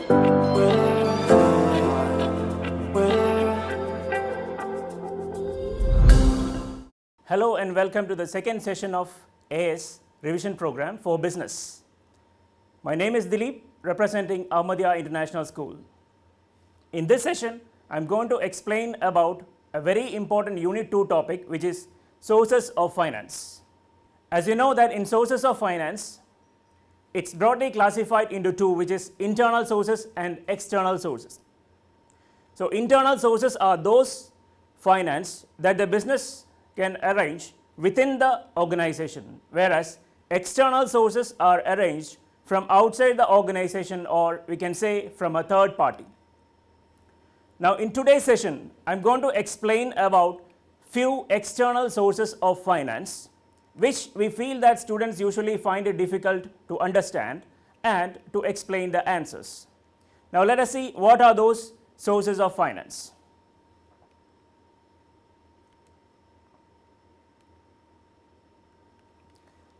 Hello and welcome to the second session of AS Revision Program for Business. My name is Dilip, representing Ahmadiyya International School. In this session, I am going to explain about a very important Unit 2 topic, which is sources of finance. As you know that in sources of finance, it's broadly classified into two, which is internal sources and external sources. So internal sources are those finance that the business can arrange within the organization, whereas external sources are arranged from outside the organization, or we can say from a third party. Now in today's session, I'm going to explain about few external sources of finance, which we feel that students usually find it difficult to understand and to explain the answers. Now let us see what are those sources of finance.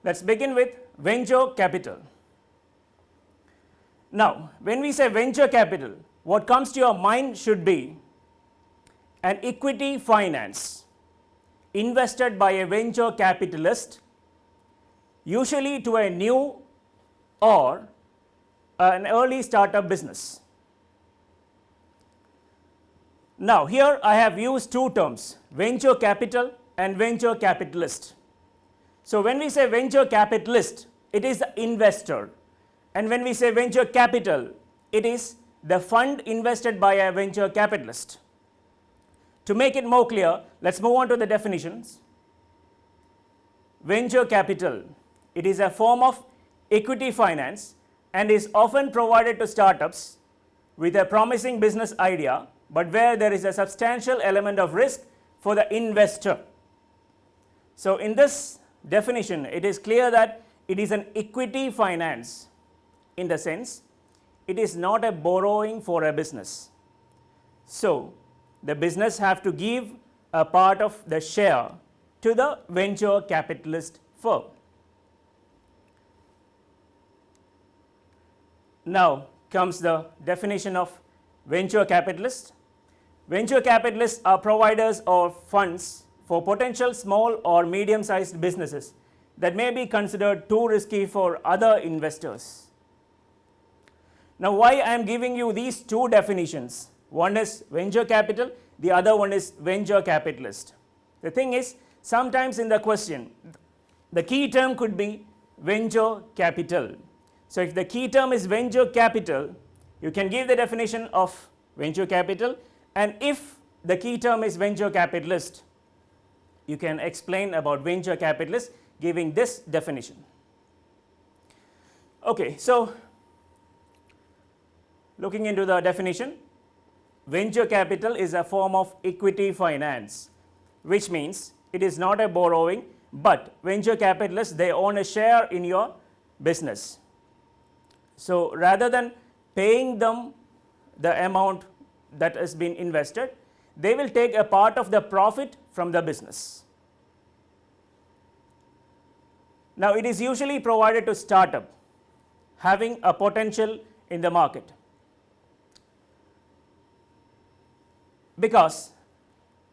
Let's begin with venture capital. Now, when we say venture capital, what comes to your mind should be an equity finance invested by a venture capitalist, usually to a new or an early startup business. Now, here I have used two terms, venture capital and venture capitalist. So when we say venture capitalist, it is the investor, and when we say venture capital, it is the fund invested by a venture capitalist. To make it more clear, let's move on to the definitions. Venture capital, it is a form of equity finance and is often provided to startups with a promising business idea, but where there is a substantial element of risk for the investor. So in this definition, it is clear that it is an equity finance in the sense it is not a borrowing for a business. So the business have to give a part of the share to the venture capitalist firm. Now comes the definition of venture capitalist. Venture capitalists are providers of funds for potential small or medium-sized businesses that may be considered too risky for other investors. Now, why I am giving you these two definitions? One is venture capital, the other one is venture capitalist. The thing is, sometimes in the question, the key term could be venture capital. So if the key term is venture capital, you can give the definition of venture capital, and if the key term is venture capitalist, you can explain about venture capitalist giving this definition. Okay, so looking into the definition, venture capital is a form of equity finance, which means it is not a borrowing, but venture capitalists, they own a share in your business. So rather than paying them the amount that has been invested, they will take a part of the profit from the business. Now it is usually provided to startup having a potential in the market, because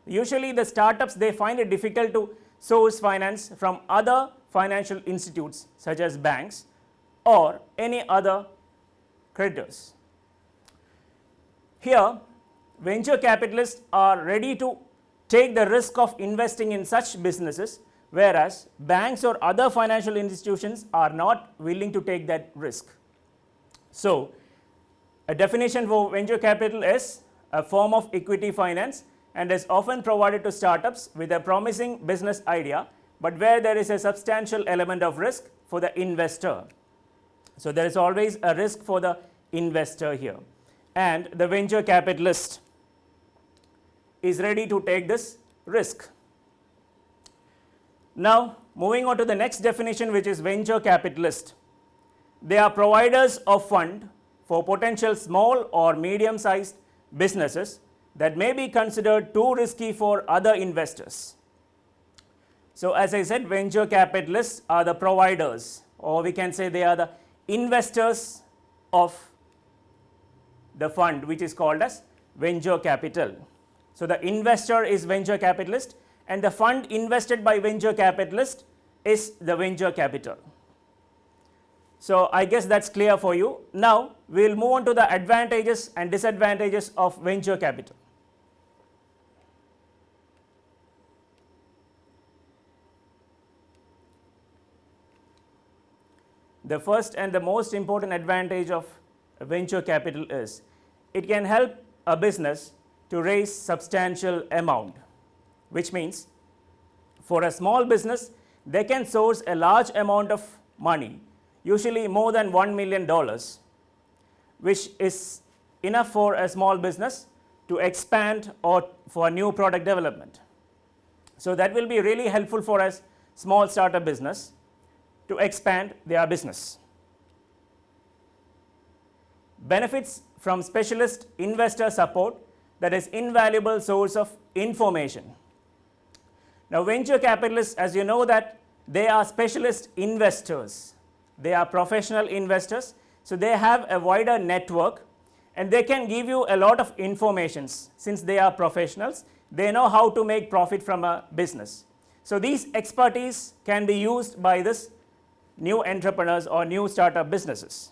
usually the startups, they find it difficult to source finance from other financial institutes such as banks or any other creditors. Here venture capitalists are ready to take the risk of investing in such businesses, whereas banks or other financial institutions are not willing to take that risk. So a definition for venture capital is a form of equity finance and is often provided to startups with a promising business idea, but where there is a substantial element of risk for the investor. So there is always a risk for the investor here, and the venture capitalist is ready to take this risk. Now moving on to the next definition, which is venture capitalist. They are providers of fund for potential small or medium sized businesses that may be considered too risky for other investors. So as I said, venture capitalists are the providers, or we can say they are the investors of the fund which is called as venture capital. So the investor is venture capitalist and the fund invested by venture capitalist is the venture capital. So I guess that's clear for you. Now we will move on to the advantages and disadvantages of venture capital. The first and the most important advantage of venture capital is it can help a business to raise substantial amount, which means for a small business they can source a large amount of money, usually more than $1 million, which is enough for a small business to expand or for new product development. So that will be really helpful for a small startup business to expand their business. Benefits from specialist investor support, that is invaluable source of information. Now venture capitalists, as you know, that they are specialist investors. They are professional investors, so they have a wider network and they can give you a lot of information. Since they are professionals, they know how to make profit from a business. So these expertise can be used by this new entrepreneurs or new startup businesses.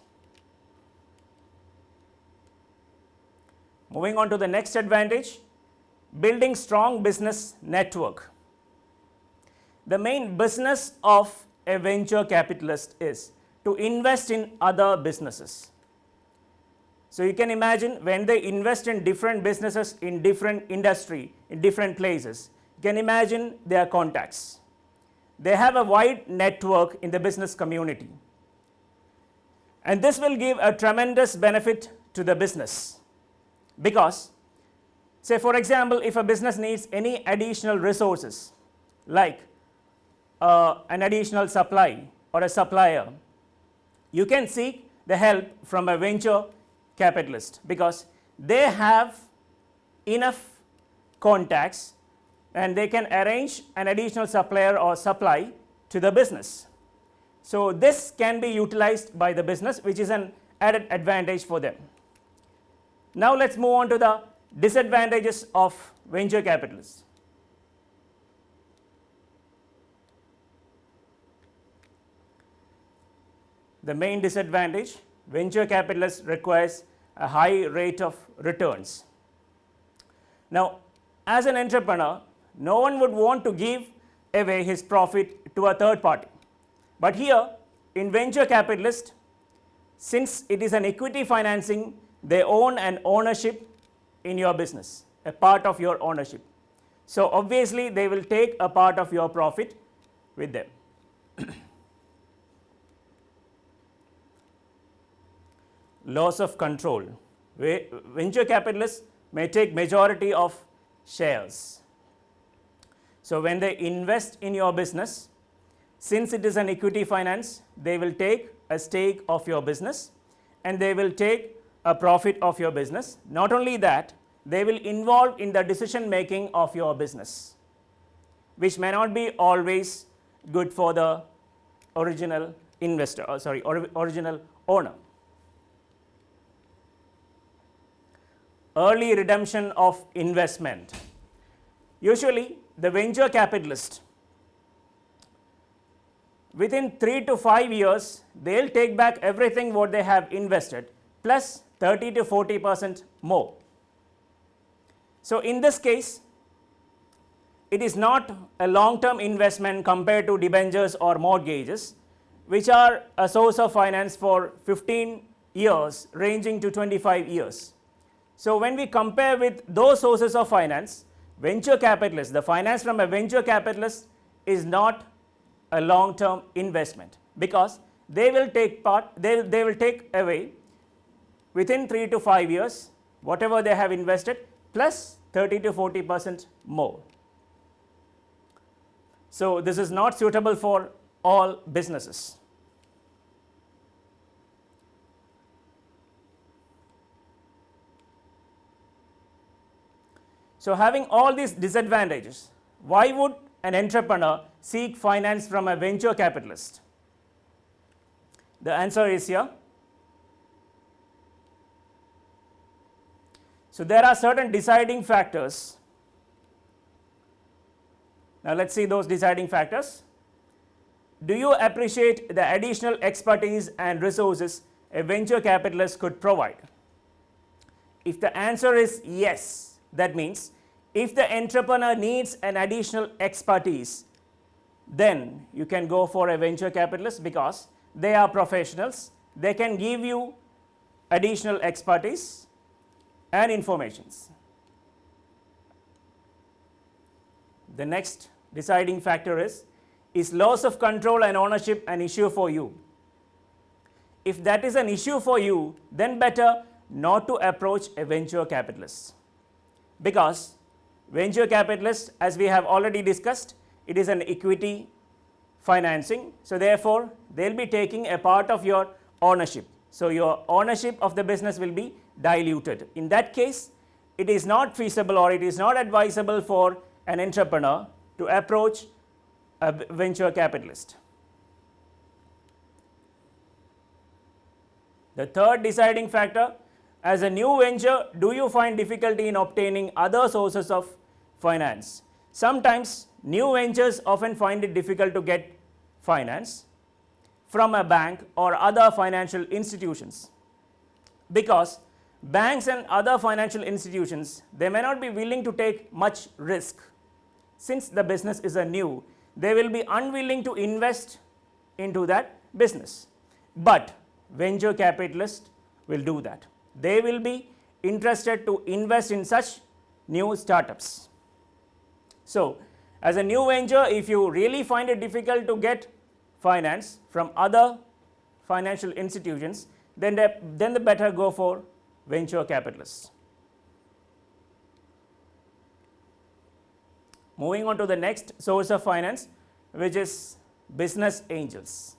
Moving on to the next advantage, building strong business network. The main business of a venture capitalist is to invest in other businesses. So you can imagine when they invest in different businesses in different industry, in different places, you can imagine their contacts. They have a wide network in the business community. And this will give a tremendous benefit to the business. Because, say for example, if a business needs any additional resources, like an additional supply or a supplier, you can seek the help from a venture capitalist because they have enough contacts and they can arrange an additional supplier or supply to the business. So this can be utilized by the business, which is an added advantage for them. Now let's move on to the disadvantages of venture capitalists. The main disadvantage, venture capitalists requires a high rate of returns. Now, as an entrepreneur, no one would want to give away his profit to a third party. But here, in venture capitalist, since it is an equity financing, they own an ownership in your business, a part of your ownership. So obviously, they will take a part of your profit with them. Loss of control. Venture capitalists may take majority of shares. So when they invest in your business, since it is an equity finance, they will take a stake of your business and they will take a profit of your business. Not only that, they will involve in the decision making of your business, which may not be always good for the original investor, original owner. Early redemption of investment. Usually, the venture capitalist, within 3 to 5 years, they'll take back everything what they have invested, plus 30 to 40% more. So in this case, it is not a long-term investment compared to debentures or mortgages, which are a source of finance for 15 years, ranging to 25 years. So when we compare with those sources of finance, venture capitalists, the finance from a venture capitalist is not a long-term investment because they will take away within 3 to 5 years whatever they have invested plus 30 to 40% more. So this is not suitable for all businesses. So having all these disadvantages, why would an entrepreneur seek finance from a venture capitalist? The answer is here. So there are certain deciding factors. Now let's see those deciding factors. Do you appreciate the additional expertise and resources a venture capitalist could provide? If the answer is yes, that means if the entrepreneur needs an additional expertise, then you can go for a venture capitalist because they are professionals. They can give you additional expertise and informations. The next deciding factor is loss of control and ownership an issue for you? If that is an issue for you, then better not to approach a venture capitalist, because venture capitalist, as we have already discussed, it is an equity financing. So therefore, they'll be taking a part of your ownership. So your ownership of the business will be diluted. In that case, it is not feasible or it is not advisable for an entrepreneur to approach a venture capitalist. The third deciding factor, as a new venture, do you find difficulty in obtaining other sources of finance? Sometimes new ventures often find it difficult to get finance from a bank or other financial institutions, because banks and other financial institutions, they may not be willing to take much risk. Since the business is a new, they will be unwilling to invest into that business. But venture capitalists will do that. They will be interested to invest in such new startups. So, as a new venture, if you really find it difficult to get finance from other financial institutions, then the better go for venture capitalists. Moving on to the next source of finance, which is business angels.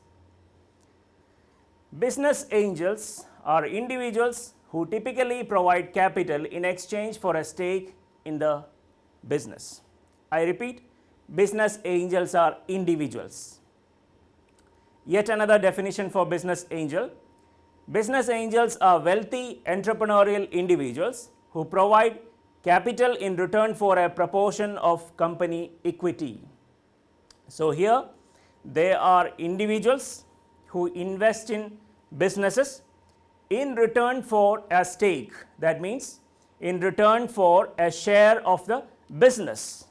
Business angels are individuals who typically provide capital in exchange for a stake in the business. I repeat, business angels are individuals. Yet another definition for business angel. Business angels are wealthy entrepreneurial individuals who provide capital in return for a proportion of company equity. So here they are individuals who invest in businesses in return for a stake. That means in return for a share of the business.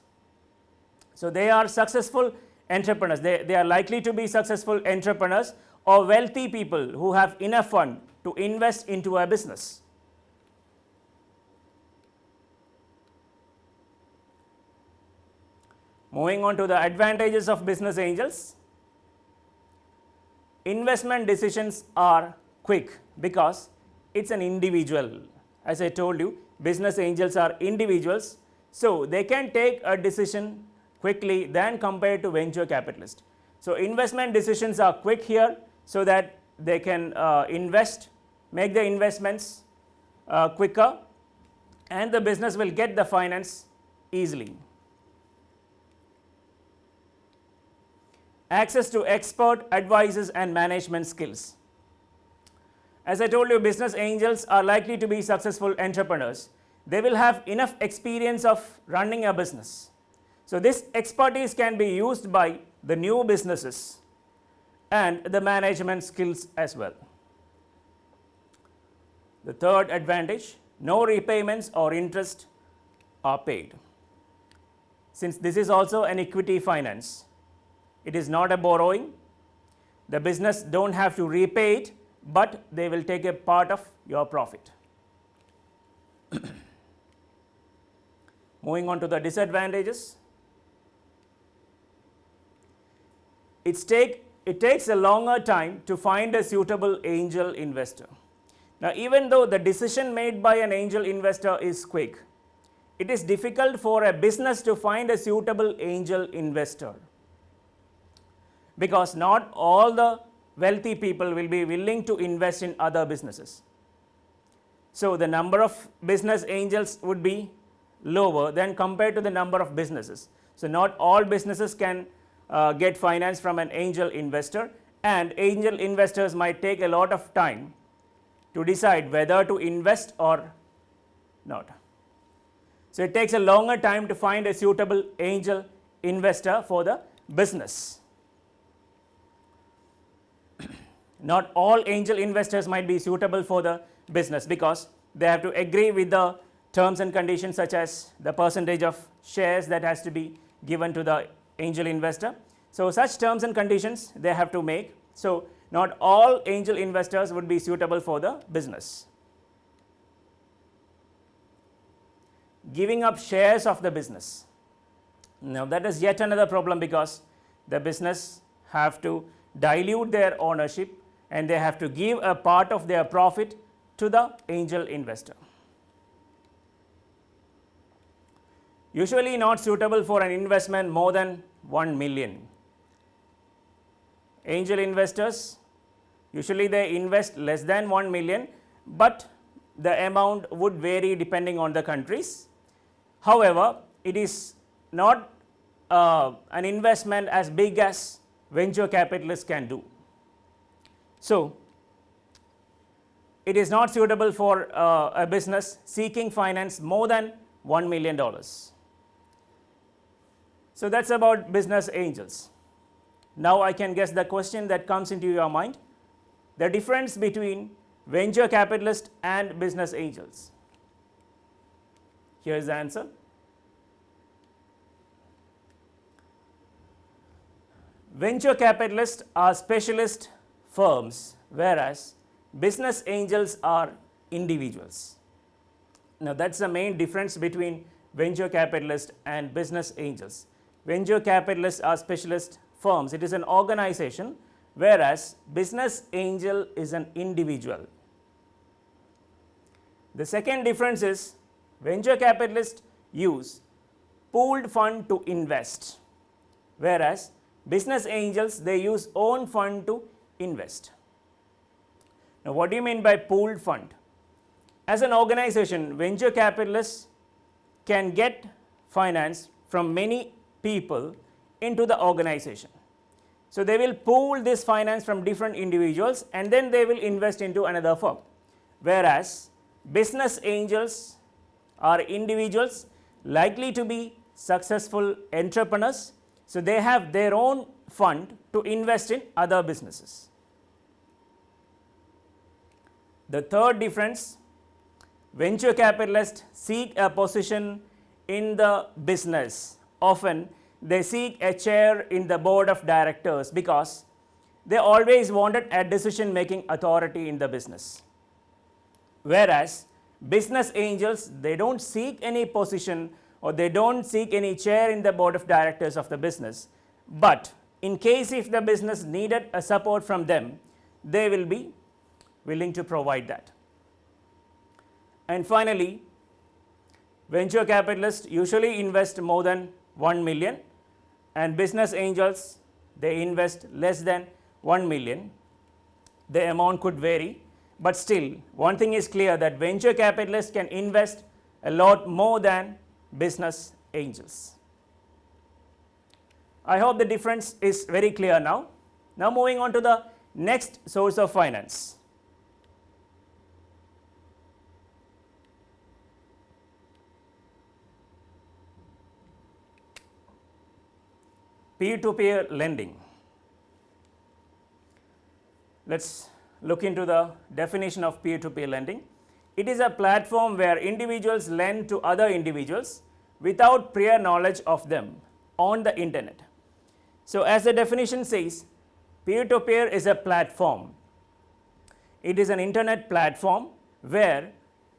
So they are successful entrepreneurs. They are likely to be successful entrepreneurs or wealthy people who have enough fund to invest into a business. Moving on to the advantages of business angels. Investment decisions are quick because it's an individual. As I told you, business angels are individuals, so they can take a decision quickly than compared to venture capitalists. So investment decisions are quick here, so that they can make the investments quicker, and the business will get the finance easily. Access to expert advisors and management skills. As I told you, business angels are likely to be successful entrepreneurs. They will have enough experience of running a business. So this expertise can be used by the new businesses and the management skills as well. The third advantage, no repayments or interest are paid. Since this is also an equity finance, it is not a borrowing. The business don't have to repay it, but they will take a part of your profit. Moving on to the disadvantages. It takes a longer time to find a suitable angel investor. Now, even though the decision made by an angel investor is quick, it is difficult for a business to find a suitable angel investor, because not all the wealthy people will be willing to invest in other businesses. So the number of business angels would be lower than compared to the number of businesses. So not all businesses can get finance from an angel investor, and angel investors might take a lot of time to decide whether to invest or Not. So it takes a longer time to find a suitable angel investor for the business. Not all angel investors might be suitable for the business because they have to agree with the terms and conditions such as the percentage of shares that has to be given to the angel investor. So such terms and conditions they have to make. So not all angel investors would be suitable for the business. Giving up shares of the business. Now that is yet another problem because the business have to dilute their ownership and they have to give a part of their profit to the angel investor. Usually not suitable for an investment more than 1 million. Angel investors, usually they invest less than 1 million, but the amount would vary depending on the countries. However, it is not an investment as big as venture capitalists can do. So, it is not suitable for a business seeking finance more than $1 million. So, that's about business angels. Now, I can guess the question that comes into your mind, the difference between venture capitalists and business angels. Here is the answer. Venture capitalists are specialist firms, whereas business angels are individuals. Now, that's the main difference between venture capitalists and business angels. Venture capitalists are specialist firms. It is an organization, whereas business angel is an individual. The second difference is venture capitalists use pooled fund to invest, whereas business angels, they use own fund to invest. Now, what do you mean by pooled fund? As an organization, venture capitalists can get finance from many people into the organization. So, they will pool this finance from different individuals and then they will invest into another firm. Whereas, business angels are individuals likely to be successful entrepreneurs. So, they have their own fund to invest in other businesses. The third difference, venture capitalists seek a position in the business. Often, they seek a chair in the board of directors because they always wanted a decision-making authority in the business. Whereas, business angels, they don't seek any position or they don't seek any chair in the board of directors of the business. But in case if the business needed a support from them, they will be willing to provide that. And finally, venture capitalists usually invest more than 1 million and business angels, they invest less than 1 million. The amount could vary, but still one thing is clear that venture capitalists can invest a lot more than business angels. I hope the difference is very clear now. Now moving on to the next source of finance. Peer-to-peer lending. Let's look into the definition of peer-to-peer lending. It is a platform where individuals lend to other individuals without prior knowledge of them on the internet. So, as the definition says, peer-to-peer is a platform. It is an internet platform where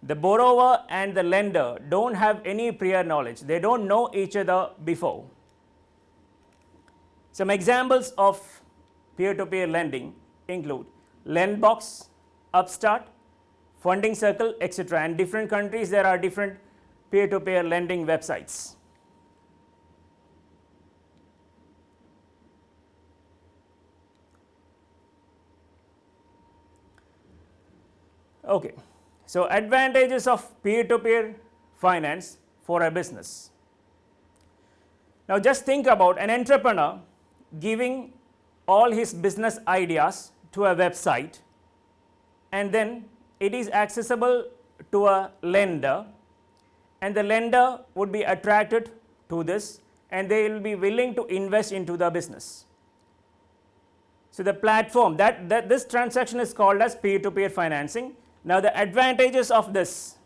the borrower and the lender don't have any prior knowledge. They don't know each other before. Some examples of peer-to-peer lending include Lendbox, Upstart, Funding Circle, etc. In different countries, there are different peer-to-peer lending websites. Okay, so advantages of peer-to-peer finance for a business. Now just think about an entrepreneur giving all his business ideas to a website and then it is accessible to a lender and the lender would be attracted to this, and they will be willing to invest into the business. So the platform, that this transaction is called as peer-to-peer financing. Now the advantages of this: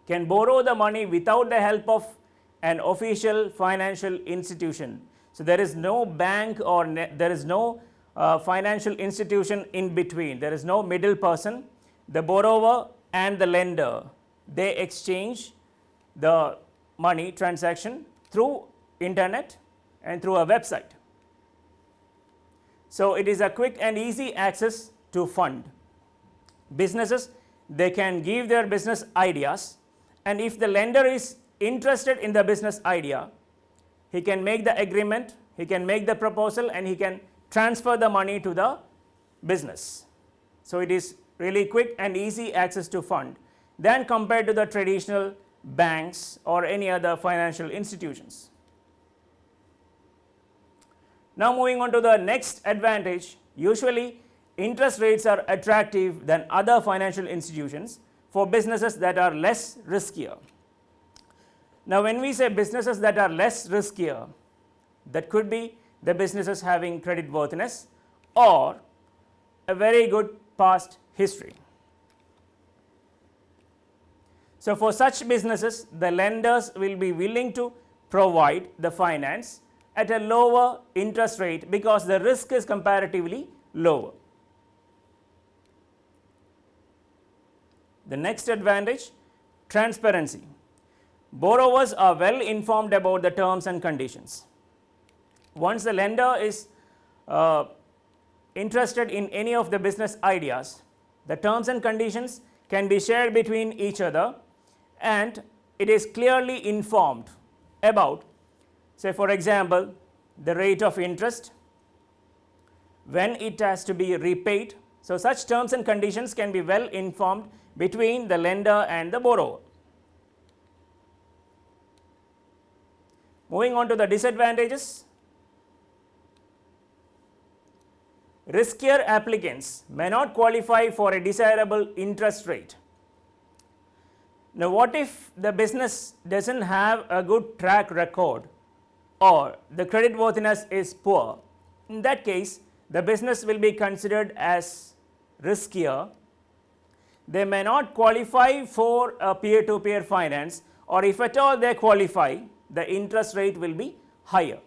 can borrow the money without the help of an official financial institution. So there is no bank or there is no financial institution in between. There is no middle person. The borrower and the lender, they exchange the money transaction through internet and through a website. So it is a quick and easy access to fund. Businesses, they can give their business ideas, and if the lender is interested in the business idea, he can make the agreement, he can make the proposal, and he can transfer the money to the business. So it is really quick and easy access to fund than compared to the traditional banks or any other financial institutions. Now moving on to the next advantage, usually interest rates are attractive than other financial institutions for businesses that are less riskier. Now when we say businesses that are less riskier, that could be the businesses having credit worthiness or a very good past history. So for such businesses, the lenders will be willing to provide the finance at a lower interest rate because the risk is comparatively lower. The next advantage, transparency. Borrowers are well informed about the terms and conditions. Once the lender is interested in any of the business ideas, the terms and conditions can be shared between each other, and it is clearly informed about, say for example, the rate of interest, when it has to be repaid. So such terms and conditions can be well informed between the lender and the borrower. Moving on to the disadvantages. Riskier applicants may not qualify for a desirable interest rate. Now, what if the business doesn't have a good track record or the credit worthiness is poor? In that case, the business will be considered as riskier. They may not qualify for a peer-to-peer finance, or if at all they qualify, the interest rate will be higher.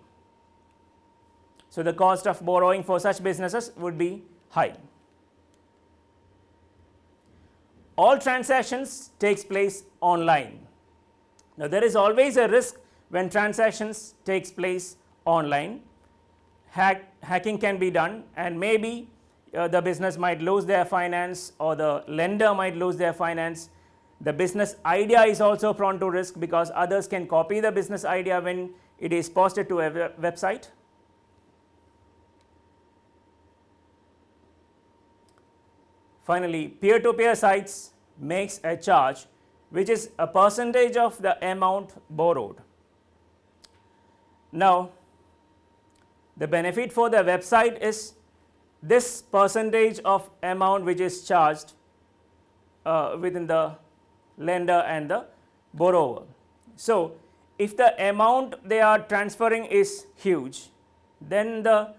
So the cost of borrowing for such businesses would be high. All transactions takes place online. Now there is always a risk when transactions takes place online. Hacking can be done, and maybe the business might lose their finance or the lender might lose their finance. The business idea is also prone to risk because others can copy the business idea when it is posted to a website. Finally, peer-to-peer sites makes a charge which is a percentage of the amount borrowed. Now, the benefit for the website is this percentage of amount which is charged within the lender and the borrower. So, if the amount they are transferring is huge, then the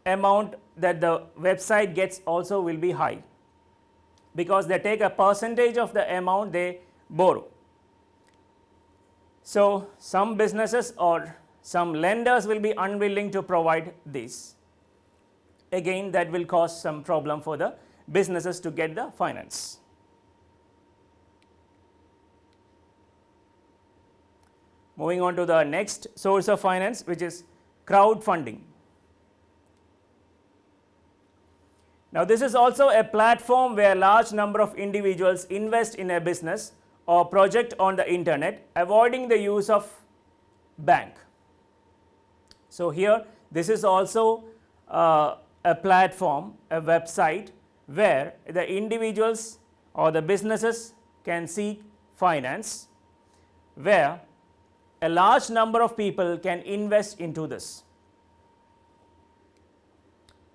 amount that the website gets also will be high, because they take a percentage of the amount they borrow. So some businesses or some lenders will be unwilling to provide this. Again, that will cause some problem for the businesses to get the finance. Moving on to the next source of finance, which is crowdfunding. Now this is also a platform where a large number of individuals invest in a business or project on the internet, avoiding the use of bank. So here this is also a platform, a website where the individuals or the businesses can seek finance, where a large number of people can invest into this.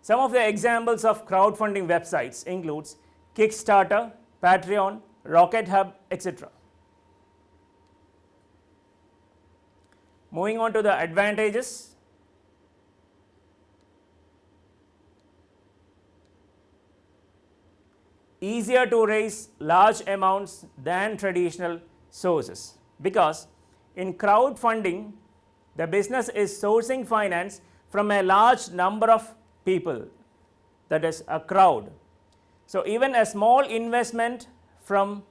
Some of the examples of crowdfunding websites includes Kickstarter, Patreon, Rocket Hub, etc. Moving on to the advantages. Easier to raise large amounts than traditional sources, because in crowdfunding, the business is sourcing finance from a large number of people, that is a crowd. So even a small investment from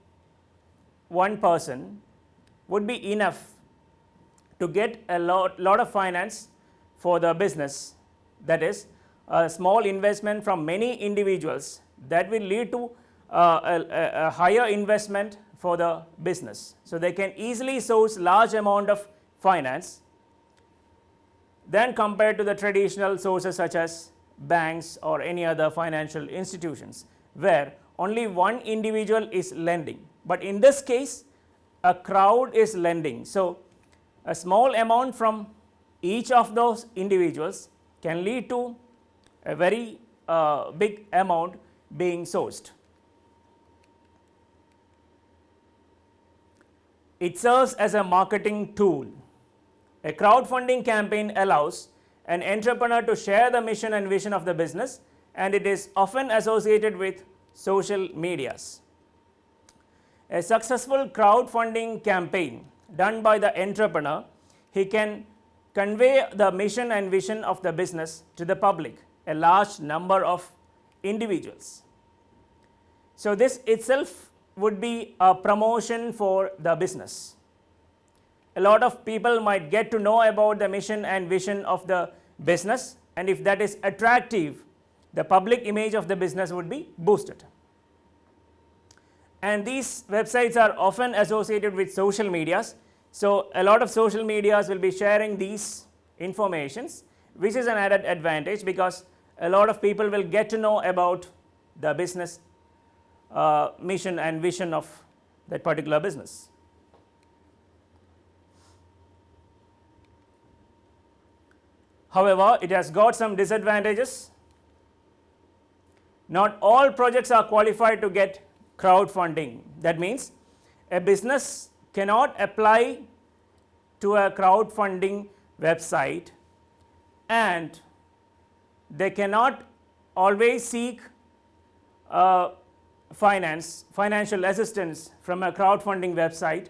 one person would be enough to get a lot of finance for the business. That is a small investment from many individuals that will lead to a higher investment for the business. So they can easily source large amount of finance than compared to the traditional sources such as banks or any other financial institutions, where only one individual is lending. But in this case, a crowd is lending. So a small amount from each of those individuals can lead to a very big amount being sourced. It serves as a marketing tool. A crowdfunding campaign allows an entrepreneur to share the mission and vision of the business, and it is often associated with social medias. A successful crowdfunding campaign done by the entrepreneur, he can convey the mission and vision of the business to the public, a large number of individuals. So this itself would be a promotion for the business. A lot of people might get to know about the mission and vision of the business, and if that is attractive, the public image of the business would be boosted. And these websites are often associated with social medias, so a lot of social medias will be sharing these informations, which is an added advantage because a lot of people will get to know about the business mission and vision of that particular business. However, it has got some disadvantages. Not all projects are qualified to get crowdfunding. That means a business cannot apply to a crowdfunding website, and they cannot always seek financial assistance from a crowdfunding website.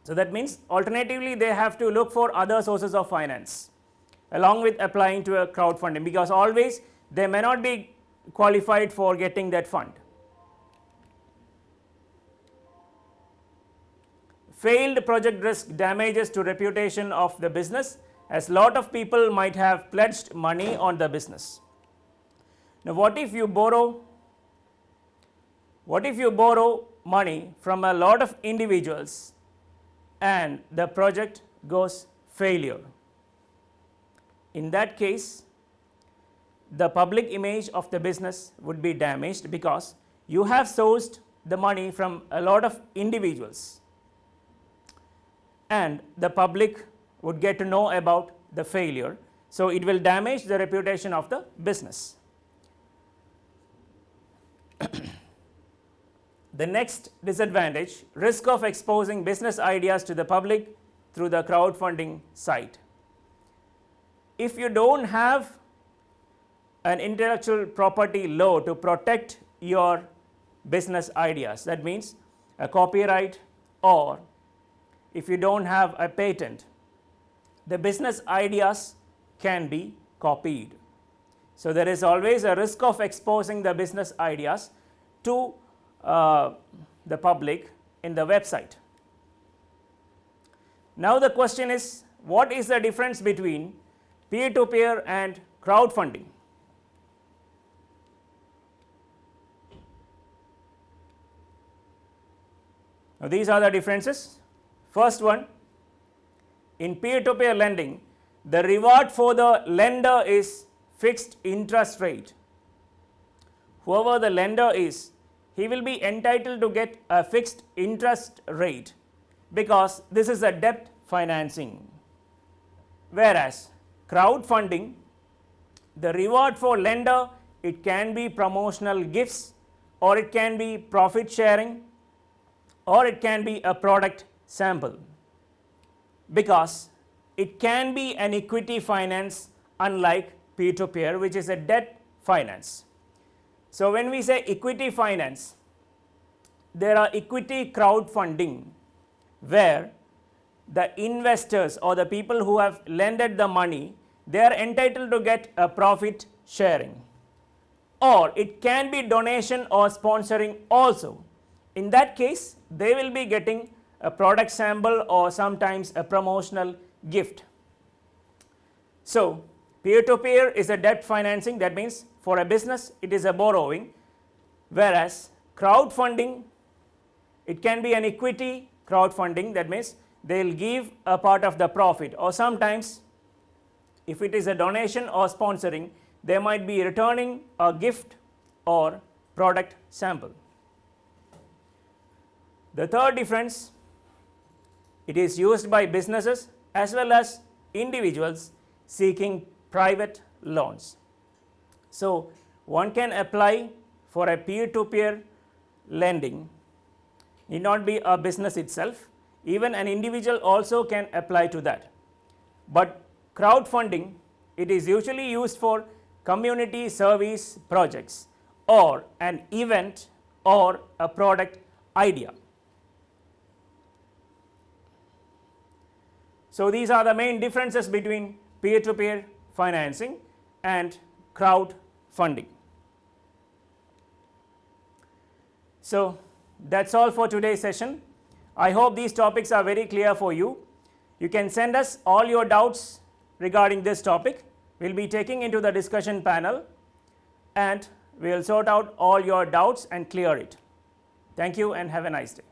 So that means alternatively they have to look for other sources of finance along with applying to a crowdfunding, because always they may not be qualified for getting that fund. Failed project risk damages to reputation of the business, as lot of people might have pledged money on the business. Now what if you borrow money from a lot of individuals and the project goes failure? In that case, the public image of the business would be damaged because you have sourced the money from a lot of individuals, and the public would get to know about the failure. So it will damage the reputation of the business. The next disadvantage, risk of exposing business ideas to the public through the crowdfunding site. If you don't have an intellectual property law to protect your business ideas, that means a copyright, or if you don't have a patent, the business ideas can be copied. So there is always a risk of exposing the business ideas to the public in the website. Now the question is, what is the difference between peer-to-peer and crowdfunding? Now these are the differences. First one, in peer-to-peer lending, the reward for the lender is fixed interest rate. Whoever the lender is, he will be entitled to get a fixed interest rate because this is a debt financing. Whereas crowdfunding, the reward for lender, it can be promotional gifts, or it can be profit sharing, or it can be a product sample, because it can be an equity finance unlike peer-to-peer, which is a debt finance. So when we say equity finance, there are equity crowdfunding where the investors or the people who have lended the money, they are entitled to get a profit sharing. Or it can be donation or sponsoring also. In that case, they will be getting a product sample or sometimes a promotional gift. So peer-to-peer is a debt financing, that means for a business it is a borrowing, whereas crowdfunding, it can be an equity crowdfunding, that means they will give a part of the profit, or sometimes if it is a donation or sponsoring, they might be returning a gift or product sample. The third difference, it is used by businesses as well as individuals seeking private loans. So one can apply for a peer-to-peer lending, need not be a business itself, even an individual also can apply to that. But crowdfunding, it is usually used for community service projects or an event or a product idea. So these are the main differences between peer-to-peer financing and crowdfunding. So that's all for today's session. I hope these topics are very clear for you. You can send us all your doubts regarding this topic. We'll be taking into the discussion panel and we'll sort out all your doubts and clear it. Thank you and have a nice day.